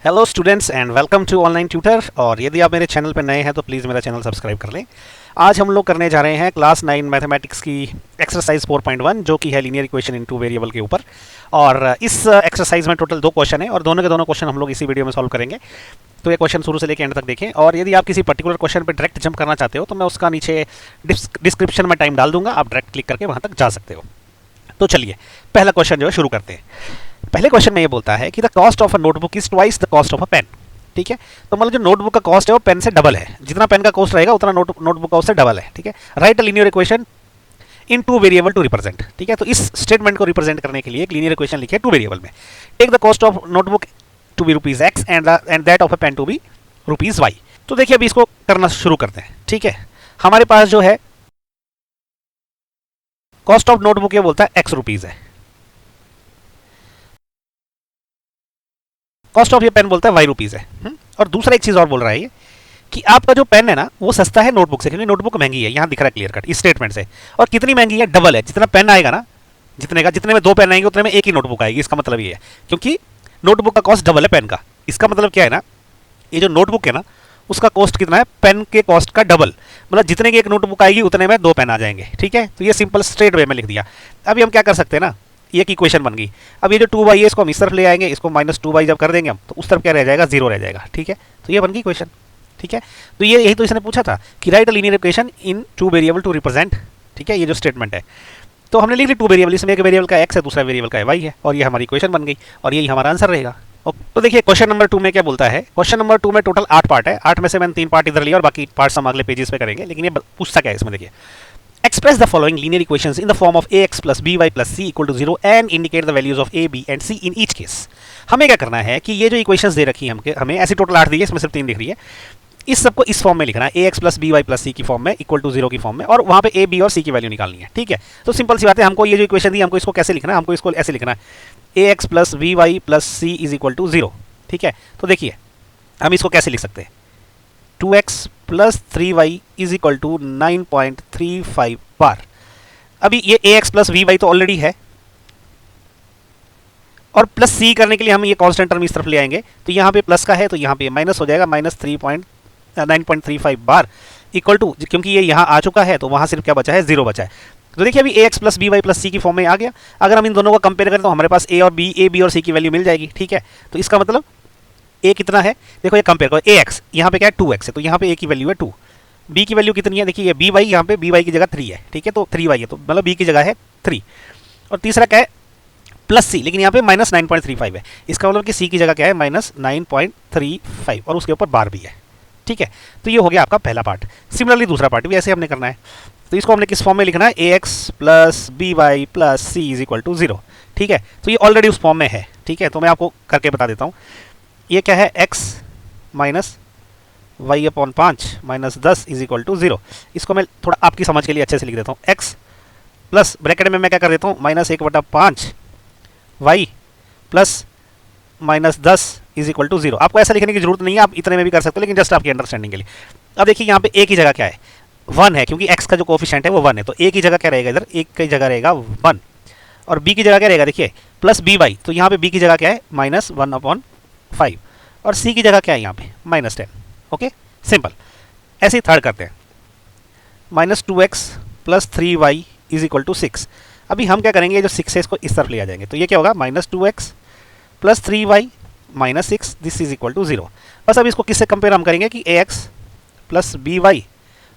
Hello students and welcome to online tutor. और यदि आप मेरे चैनल पर नए हैं तो प्लीज़ मेरा चैनल सब्सक्राइब कर लें। आज हम लोग करने जा रहे हैं क्लास 9 मैथमेटिक्स की एक्सरसाइज 4.1 जो कि है linear equation in two variable के ऊपर। और इस एक्सरसाइज में टोटल 2 क्वेश्चन है और दोनों के दोनों क्वेश्चन हम लोग इसी वीडियो में सॉल्व करेंगे। तो ये क्वेश्चन शुरू से लेकर एंड तक देखें। और यदि आप किसी पर्टिकुलर क्वेश्चन पर डायरेक्ट जंप करना चाहते हो तो मैं उसका नीचे डिस्क्रिप्शन में टाइम डाल दूंगा, आप डायरेक्ट क्लिक करके वहाँ तक जा सकते हो। तो चलिए पहला क्वेश्चन जो है शुरू करते हैं। पहले क्वेश्चन में ये बोलता है कि the cost of a notebook is twice the cost of a pen. ठीक है, तो मतलब जो नोटबुक का कॉस्ट है वो पेन से डबल है, जितना पेन का कॉस्ट रहेगा उतना नोटबुक का उससे डबल है। ठीक है, write a linear equation in two variable to represent. ठीक है, तो इस स्टेटमेंट को रिप्रेजेंट करने के लिए एक लीनियर इक्वेशन लिखे टू वेरिएबल में। Take the cost of notebook to be rupees x and that of a pen to be rupees y. तो देखिए अभी इसको करना शुरू करते हैं। ठीक है, हमारे पास जो है कॉस्ट ऑफ नोटबुक ये बोलता है एक्स रुपीज है, कॉस्ट ऑफ ये पेन बोलता है वाई रुपीज है। और दूसरा एक चीज और बोल रहा है ये कि आपका जो पेन है ना वो सस्ता है नोटबुक से, क्योंकि नोटबुक महंगी है, यहां दिख रहा है क्लियर कट इस स्टेटमेंट से। और कितनी महंगी है? डबल है। जितना पेन आएगा ना, जितने में 2 पेन आएंगे उतने में एक ही नोटबुक आएगी। इसका मतलब ये है क्योंकि नोटबुक का कॉस्ट डबल है पेन का। इसका मतलब क्या है ना, ये जो नोटबुक है ना उसका कॉस्ट कितना है? पेन के कॉस्ट का डबल। मतलब जितने की एक नोटबुक आएगी उतने में 2 पेन आ जाएंगे। ठीक है, तो ये सिंपल स्ट्रेट वे में लिख दिया। अभी हम क्या कर सकते हैं ना, ये एक इक्वेशन बन गई। अब ये जो 2y है इसको हम इस तरफ ले आएंगे, इसको -2y जब कर देंगे हम तो उस तरफ क्या रह जाएगा? 0 रह जाएगा। ठीक है, तो ये बन गई इक्वेशन। ठीक है, तो ये यही तो इसने पूछा था कि write a linear equation in two variable to represent. ठीक है, ये जो स्टेटमेंट है तो हमने लिख ली 2 वेरिएबल, इसमें एक वेरिएबल का x है, दूसरा वेरिएबल का y है, और ये हमारी इक्वेशन बन गई और यही हमारा आंसर रहेगा। तो देखिए क्वेश्चन नंबर 2 में क्या बोलता है। क्वेश्चन नंबर 2 में टोटल 8 पार्ट है, 8 में से मैंने 3 पार्ट इधर लिया और बाकी पार्ट्स हम अगले पेजेस पे करेंगे। लेकिन ये पूछता क्या है इसमें, देखिए express the following linear equations in the form of ax plus by plus c equal to 0 and indicate the values of a, b and c in each case। हमें क्या करना है कि ये जो इक्वेशंस दे रखी है हमें ऐसी टोटल 8 दी है, इसमें सिर्फ 3 दिख रही है। इस सबको इस फॉर्म में लिखना है, ax plus by plus c की फॉर्म में इक्वल टू 0 की फॉर्म में, और वहां पे a, b और c की वैल्यू निकालनी है। ठीक है, तो सिंपल सी बात है, हमको ये जो इक्वेशन दी हमको इसको कैसे लिखना है? हमको इसको ऐसे लिखना है ax plus by plus c is equal to 0। ठीक है, तो देखिए हम इसको कैसे लिख सकते हैं, 2x plus 3y is equal to 9.35 बार। अभी ये ax प्लस vy तो ऑलरेडी है, और प्लस c करने के लिए हम ये कांस्टेंट टर्म इस तरफ ले आएंगे, तो यहाँ पे प्लस का है तो यहाँ पे माइनस हो जाएगा, -9.35 बार इक्वल टू, क्योंकि ये यहाँ आ चुका है तो वहाँ सिर्फ क्या बचा है? 0 बचा है। तो देखिए अभी ax plus by plus c की फॉर्म में आ गया। अगर हम इन दोनों को कंपेयर करें तो हमारे पास a, b और c की वैल्यू मिल जाएगी। ठीक है, तो इसका मतलब a कितना है? देखो ये कंपेयर करो, ax यहाँ पे क्या है? 2x है, तो यहाँ पे a की वैल्यू है 2। b की वैल्यू कितनी है? देखिए ये by यहाँ पे by की जगह 3 है। ठीक है, तो 3y है, तो मतलब b की जगह है 3। और तीसरा क्या है? प्लस c, लेकिन यहाँ पे -9.35 है। इसका मतलब कि c की जगह क्या है? -9.35, और उसके ऊपर बार भी है। ठीक है, तो ये हो गया आपका पहला पार्ट। सिमिलरली दूसरा पार्ट भी ऐसे हमने करना है, तो इसको हमने किस फॉर्म में लिखना है? ax plus by plus c is equal to 0। ठीक है, तो ये ऑलरेडी उस फॉर्म में है। ठीक है, तो मैं आपको करके बता देता हूँ। ये क्या है? x minus y upon 5 minus 10 is equal to 0। इसको मैं थोड़ा आपकी समझ के लिए अच्छे से लिख देता हूँ। x प्लस ब्रैकेट में मैं क्या कर देता हूँ? -1/5 y plus -10 is equal to 0। आपको ऐसा लिखने की जरूरत नहीं है, आप इतने में भी कर सकते हो, लेकिन जस्ट आपकी अंडरस्टैंडिंग के लिए। अब देखिए यहाँ पे a की जगह क्या है? 1 है, क्योंकि x का जो कोफिशिएंट है वो 1 है, तो a की जगह क्या रहेगा? इधर a की जगह रहेगा 1, और b की जगह क्या रहेगा? देखिए प्लस by, तो यहाँ पे b की जगह क्या है? -1/5, और c की जगह क्या है? यहाँ पे -10। Okay, simple. ऐसे ही थर्ड करते हैं, -2x plus 3y is equal to 6। अभी हम क्या करेंगे, जो 6 है इसको इस तरफ ले आ जाएंगे, तो ये क्या होगा? -2x plus 3y minus 6 this is equal to 0। बस अब इसको किससे कंपेयर हम करेंगे कि ax plus by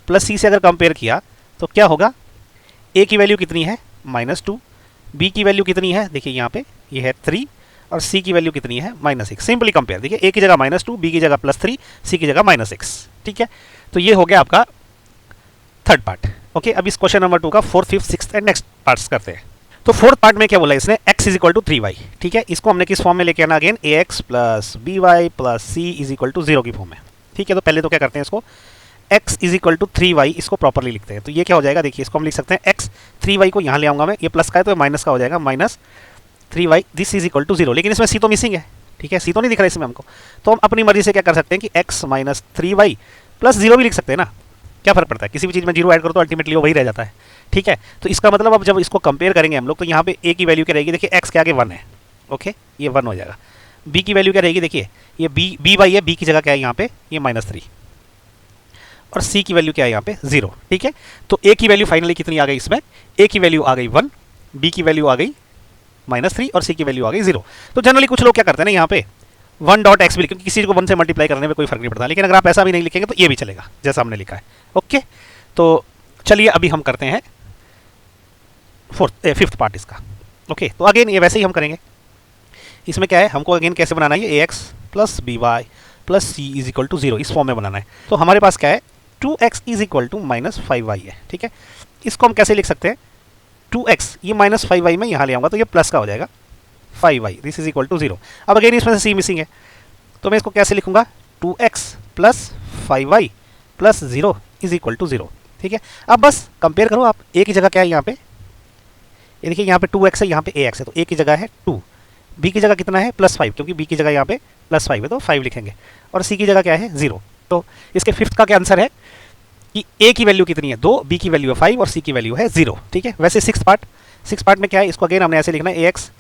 plus c से अगर कंपेयर किया तो क्या होगा? a की वैल्यू कितनी है? -2, b की वैल्यू कितनी है? देखिए यहाँ पे ये है 3, और c की वैल्यू कितनी है? -6। सिंपली कंपेयर, देखिए a की जगह -2, b की जगह +3, c की जगह -6। ठीक है, तो ये हो गया आपका थर्ड पार्ट। ओके, अब इस क्वेश्चन नंबर 2 का 4th, 5th, 6th and next parts करते हैं। तो फोर्थ पार्ट में क्या बोला इसने? x is equal to 3y। ठीक है, इसको हमने किस फॉर्म में लेके आना? Again ax plus by plus c is equal to 0 की फॉर्म में। ठीक है, तो पहले तो क्या करते हैं, इसको x is equal to 3y इसको प्रॉपरली लिखते हैं। तो ये क्या हो जाएगा? देखिए इसको हम लिख सकते हैं x, 3y को यहाँ ले आऊँगा मैं, ये प्लस का है तो माइनस का हो जाएगा, -3y this is equal to 0। लेकिन इसमें c तो मिसिंग है। ठीक है, c तो नहीं दिख रहा है इसमें हमको, तो हम अपनी मर्जी से क्या कर सकते हैं कि x माइनस 3y प्लस 0 भी लिख सकते हैं ना। क्या फर्क पड़ता है? किसी भी चीज़ में 0 ऐड करो तो अल्टीमेटली वो वही रह जाता है। ठीक है, तो इसका मतलब अब जब इसको कंपेयर करेंगे हम लोग तो यहाँ पे a की वैल्यू क्या रहेगी? देखिए x के आगे 1 है। ओके, ये 1 हो जाएगा, बी की वैल्यू क्या रहेगी, देखिए ये बी बाई है, बी की जगह क्या है यहाँ पे, ये -3, और सी की वैल्यू क्या है यहाँ पे 0, ठीक है। तो ए की वैल्यू फाइनली कितनी आ गई इसमें, ए की वैल्यू आ गई 1, बी की वैल्यू आ गई -3 और सी की वैल्यू आ गई 0। तो जनरली कुछ लोग क्या करते हैं ना यहाँ पे 1.x भी, क्योंकि किसी को 1 से मल्टीप्लाई करने में कोई फर्क नहीं पड़ता, लेकिन अगर आप ऐसा भी नहीं लिखेंगे तो ये भी चलेगा जैसा हमने लिखा है। ओके, तो चलिए अभी हम करते हैं फिफ्थ पार्ट इसका। ओके, तो अगेन ये वैसे ही हम करेंगे। इसमें क्या है, हमको अगेन कैसे बनाना है, ये ax plus B Y plus c is equal to 0 इस फॉर्म में बनाना है। तो हमारे पास क्या है, 2x is equal to -5y है, ठीक है। इसको हम कैसे लिख सकते हैं, 2x ये -5y में यहाँ ले आऊँगा तो ये प्लस का हो जाएगा 5y, this is equal to 0। अब अगेन इसमें से c मिसिंग है, तो मैं इसको कैसे लिखूंगा, 2x plus 5y plus 0 is equal to 0, ठीक है। अब बस कंपेयर करो आप, a की जगह क्या है यहाँ पे, ये देखिए यहाँ पे 2x है, यहाँ पे ax है, तो a की जगह है 2, b की जगह कितना है +5, क्योंकि b की जगह यहाँ पे +5 है तो 5 लिखेंगे, और c की जगह क्या है 0। तो इसके फिफ्थ का क्या आंसर है कि a की वैल्यू कितनी है 2, b की वैल्यू है 5 और c की वैल्यू है 0, ठीक है। वैसे सिक्स पार्ट में क्या है, इसको अगेन हमने ऐसे लिखना है ax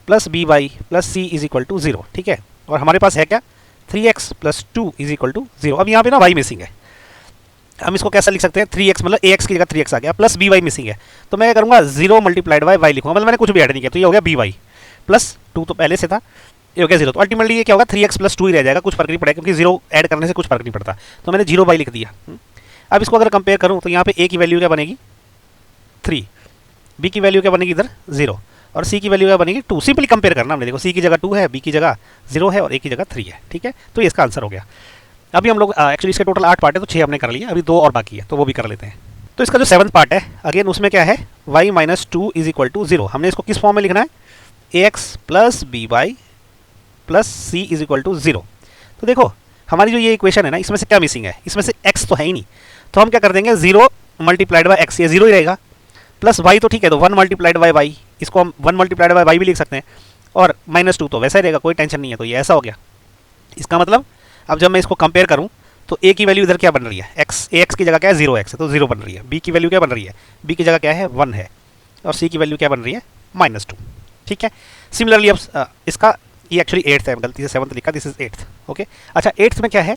plus B Y plus c is equal to 0, ठीक है। और हमारे पास है क्या, 3x plus 2 is equal to 0। अब यहाँ पे ना y मिसिंग है, हम इसको कैसा लिख सकते हैं, 3x मतलब ax की जगह 3x आ गया, प्लस बी वाई मिसिंग है, तो मैं क्या करूँगा 0 मल्टीप्लाइड बाई वाई लिखूंगा, मतलब मैंने कुछ भी ऐड नहीं किया, तो ये हो गया बी वाई प्लस 2 तो पहले से था, ये हो गया 0। तो अल्टीमेटली ये क्या होगा, 3x प्लस 2 ही रह जाएगा, कुछ फर्क नहीं पड़ेगा क्योंकि 0 ऐड करने से कुछ फर्क नहीं पड़ता, तो मैंने 0 बाई लिख दिया। अब इसको अगर कंपेयर करूँ तो यहाँ पे a की वैल्यू क्या बनेगी 3, b की वैल्यू क्या बनेगी इधर 0, और c की वैल्यू क्या बनेगी 2। सिंपली कंपेयर करना हमने, देखो c की जगह 2 है, b की जगह 0 है और a की जगह 3 है, ठीक है। तो ये इसका आंसर हो गया। अभी हम लोग एक्चुअली इसके टोटल 8 पार्ट है, तो 6 हमने कर लिया, अभी 2 और बाकी है तो वो भी कर लेते हैं। तो इसका जो 7th पार्ट है अगेन उसमें क्या है, y minus 2 is equal to 0। हमने इसको किस फॉर्म में लिखना है, ax plus B Y plus c is equal to 0। तो देखो हमारी जो ये इक्वेशन है ना, इसमें से क्या मिसिंग है, इसमें से x तो है ही नहीं, तो हम क्या कर देंगे 0 मल्टीप्लाइड बाई एक्स, ये 0 ही रहेगा, प्लस y तो ठीक है, तो 1 मल्टीप्लाइड बाई वाई, इसको हम 1 मल्टीप्लाइड बाई वाई भी लिख सकते हैं, और -2 तो वैसा ही रहेगा, कोई टेंशन नहीं है। तो ये ऐसा हो गया। इसका मतलब अब जब मैं इसको कंपेयर करूं तो a की वैल्यू इधर क्या बन रही है, ax की जगह क्या है 0x है तो 0 बन रही है, b की वैल्यू क्या बन रही है, b की जगह क्या है 1 है, और c की वैल्यू क्या बन रही है -2, ठीक है। सिमिलरली अब इसका ये एक्चुअली 8th है, गलती से 7th लिखा, दिस इज 8th। ओके, अच्छा 8th में क्या है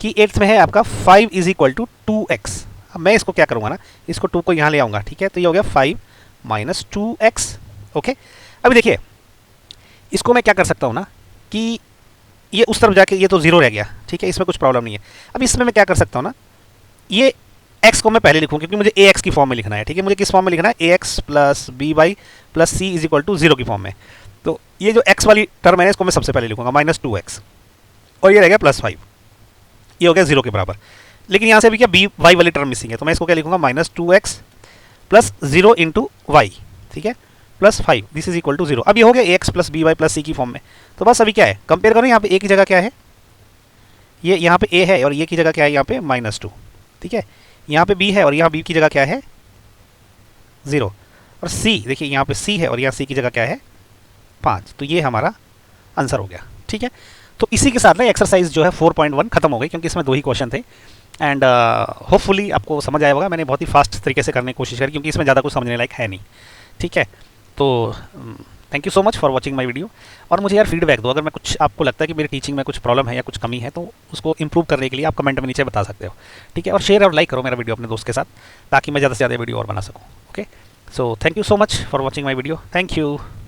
कि 8th में है आपका 5 इज इक्वल टू 2x। अब मैं इसको क्या करूँगा ना, इसको 2 को यहाँ ले आऊँगा, ठीक है, तो ये हो गया 5 माइनस 2x। ओके, अभी देखिए इसको मैं क्या कर सकता हूँ ना कि ये उस तरफ जाके ये तो 0 रह गया, ठीक है, इसमें कुछ प्रॉब्लम नहीं है। अब इसमें मैं क्या कर सकता हूँ ना, ये x को मैं पहले लिखूँ क्योंकि मुझे ax की फॉर्म में लिखना है, ठीक है। मुझे किस फॉर्म में लिखना है, ax plus B Y plus c is equal to 0 की फॉर्म में। तो ये जो x वाली टर्म है इसको मैं सबसे पहले लिखूँगा -2x, और ये रह गया +5, ये हो गया 0 के बराबर। लेकिन यहाँ से भी क्या बी वाई वाली टर्म मिसिंग है, तो मैं इसको क्या लिखूँगा -2x प्लस 0 इंटू वाई, ठीक है, plus 5, this is equal to 0। अब ये हो गया ax plus B Y plus C की फॉर्म में। तो बस अभी क्या है, कंपेयर करो, यहाँ पे a की जगह क्या है, ये यहाँ पे a है, और ये की जगह क्या है यहाँ पे -2, ठीक है। यहाँ पे b है और यहाँ b की जगह क्या है 0, और c देखिए यहाँ पे c है और यहाँ c की जगह क्या है 5। तो ये हमारा आंसर हो गया, ठीक है। तो इसी के साथ ना एक्सरसाइज जो है 4.1 खत्म हो गई, क्योंकि इसमें 2 ही क्वेश्चन थे, एंड होपफुली आपको समझ आया होगा। मैंने बहुत ही फास्ट तरीके से करने की कोशिश करी क्योंकि इसमें ज़्यादा कुछ समझने लायक है नहीं, ठीक है। तो thank you so much for watching my video, और मुझे यार फीडबैक दो, अगर मैं कुछ आपको लगता है कि मेरी टीचिंग में कुछ प्रॉब्लम है या कुछ कमी है तो उसको इंप्रूव करने के लिए आप कमेंट में नीचे बता सकते हो, ठीक है। और शेयर और लाइक करो मेरा वीडियो अपने दोस्त के साथ, ताकि मैं ज़्यादा से ज़्यादा वीडियो और बना सकूँ। Okay, so thank you so much for watching my video, thank you.